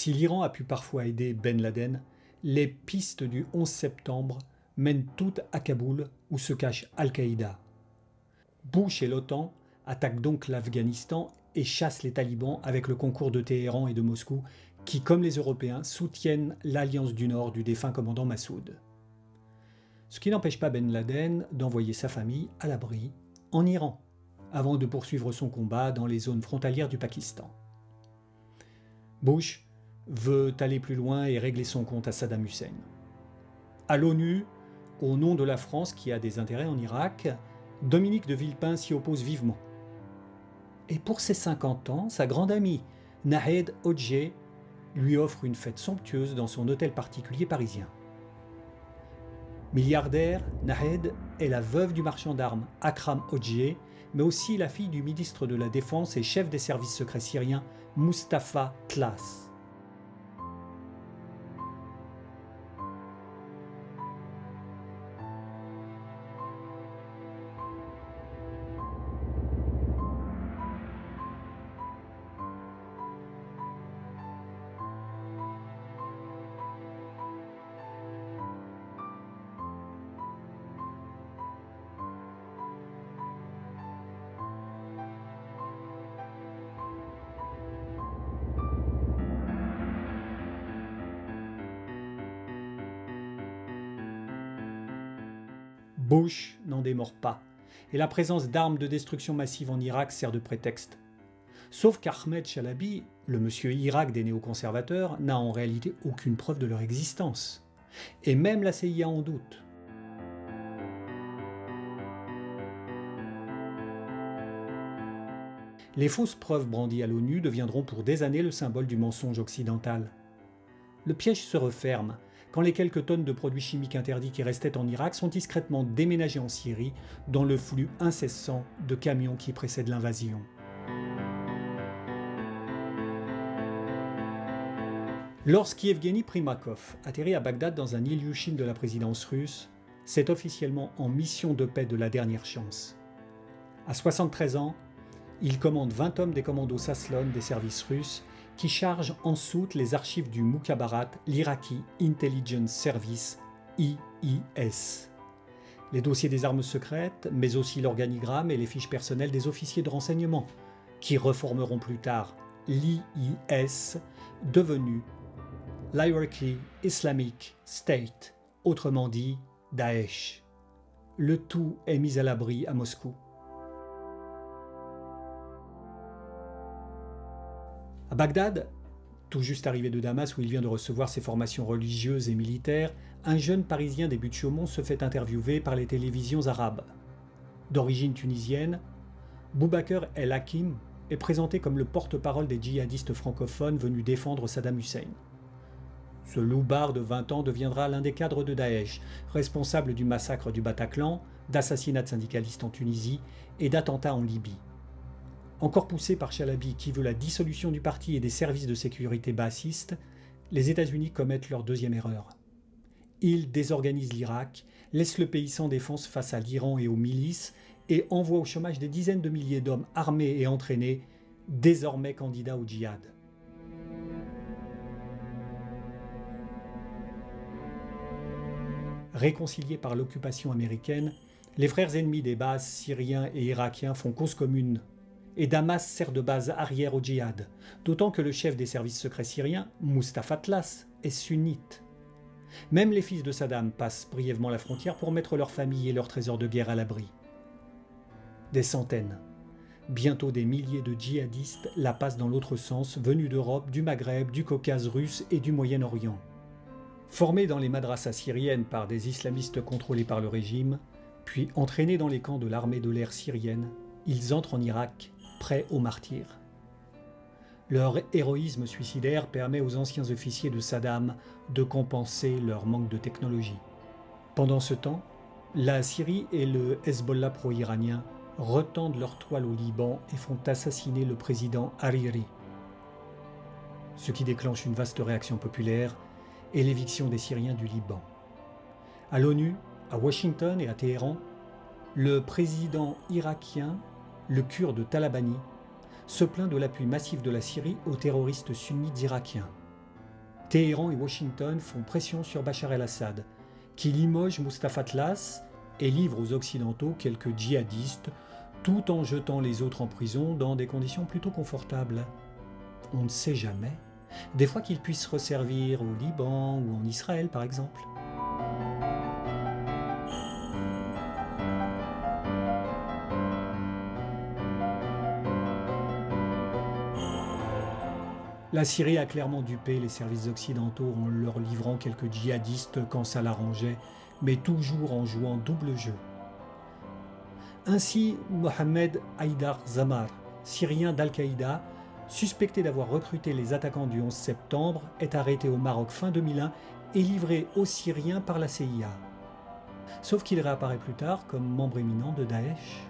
Si l'Iran a pu parfois aider Ben Laden, les pistes du 11 septembre mènent toutes à Kaboul où se cache Al-Qaïda. Bush et l'OTAN attaquent donc l'Afghanistan et chassent les talibans avec le concours de Téhéran et de Moscou qui, comme les Européens, soutiennent l'Alliance du Nord du défunt commandant Massoud. Ce qui n'empêche pas Ben Laden d'envoyer sa famille à l'abri en Iran, avant de poursuivre son combat dans les zones frontalières du Pakistan. Bush veut aller plus loin et régler son compte à Saddam Hussein. À l'ONU, au nom de la France qui a des intérêts en Irak, Dominique de Villepin s'y oppose vivement. Et pour ses 50 ans, sa grande amie, Nahed Hodje, lui offre une fête somptueuse dans son hôtel particulier parisien. Milliardaire, Nahed est la veuve du marchand d'armes Akram Hodje, mais aussi la fille du ministre de la Défense et chef des services secrets syriens Mustafa Tlas. Bush n'en démord pas, et la présence d'armes de destruction massive en Irak sert de prétexte. Sauf qu'Ahmed Chalabi, le monsieur Irak des néoconservateurs, n'a en réalité aucune preuve de leur existence. Et même la CIA en doute. Les fausses preuves brandies à l'ONU deviendront pour des années le symbole du mensonge occidental. Le piège se referme quand les quelques tonnes de produits chimiques interdits qui restaient en Irak sont discrètement déménagés en Syrie dans le flux incessant de camions qui précèdent l'invasion. Lorsqu'Yevgeny Primakov atterrit à Bagdad dans un Ilyushin de la présidence russe, c'est officiellement en mission de paix de la dernière chance. À 73 ans, il commande 20 hommes des commandos Saslon des services russes qui chargent en soute les archives du Mukhabarat, l'Iraqi Intelligence Service, IIS. Les dossiers des armes secrètes, mais aussi l'organigramme et les fiches personnelles des officiers de renseignement, qui reformeront plus tard l'IIS, devenu l'Iraqi Islamic State, autrement dit Daesh. Le tout est mis à l'abri à Moscou. À Bagdad, tout juste arrivé de Damas où il vient de recevoir ses formations religieuses et militaires, un jeune Parisien des Buttes-Chaumont se fait interviewer par les télévisions arabes. D'origine tunisienne, Boubaker El Hakim est présenté comme le porte-parole des djihadistes francophones venus défendre Saddam Hussein. Ce loupard de 20 ans deviendra l'un des cadres de Daesh, responsable du massacre du Bataclan, d'assassinats de syndicalistes en Tunisie et d'attentats en Libye. Encore poussé par Chalabi qui veut la dissolution du parti et des services de sécurité baathistes, les États-Unis commettent leur deuxième erreur. Ils désorganisent l'Irak, laissent le pays sans défense face à l'Iran et aux milices et envoient au chômage des dizaines de milliers d'hommes armés et entraînés, désormais candidats au djihad. Réconciliés par l'occupation américaine, les frères ennemis des bases syriens et irakiens font cause commune. Et Damas sert de base arrière au djihad, d'autant que le chef des services secrets syriens, Mustafa Tlas, est sunnite. Même les fils de Saddam passent brièvement la frontière pour mettre leur famille et leurs trésors de guerre à l'abri. Des centaines, bientôt des milliers de djihadistes la passent dans l'autre sens, venus d'Europe, du Maghreb, du Caucase russe et du Moyen-Orient. Formés dans les madrassas syriennes par des islamistes contrôlés par le régime, puis entraînés dans les camps de l'armée de l'air syrienne, ils entrent en Irak, prêts au martyr. Leur héroïsme suicidaire permet aux anciens officiers de Saddam de compenser leur manque de technologie. Pendant ce temps, la Syrie et le Hezbollah pro-iranien retendent leur toile au Liban et font assassiner le président Hariri. Ce qui déclenche une vaste réaction populaire et l'éviction des Syriens du Liban. À l'ONU, à Washington et à Téhéran, le président irakien, le kurde Talabani, se plaint de l'appui massif de la Syrie aux terroristes sunnites irakiens. Téhéran et Washington font pression sur Bachar el-Assad, qui limoge Mustafa Tlass et livre aux Occidentaux quelques djihadistes, tout en jetant les autres en prison dans des conditions plutôt confortables. On ne sait jamais, des fois qu'ils puissent resservir au Liban ou en Israël par exemple. La Syrie a clairement dupé les services occidentaux en leur livrant quelques djihadistes quand ça l'arrangeait, mais toujours en jouant double jeu. Ainsi, Mohamed Haïdar Zamar, syrien d'Al-Qaïda, suspecté d'avoir recruté les attaquants du 11 septembre, est arrêté au Maroc fin 2001 et livré aux Syriens par la CIA. Sauf qu'il réapparaît plus tard comme membre éminent de Daesh.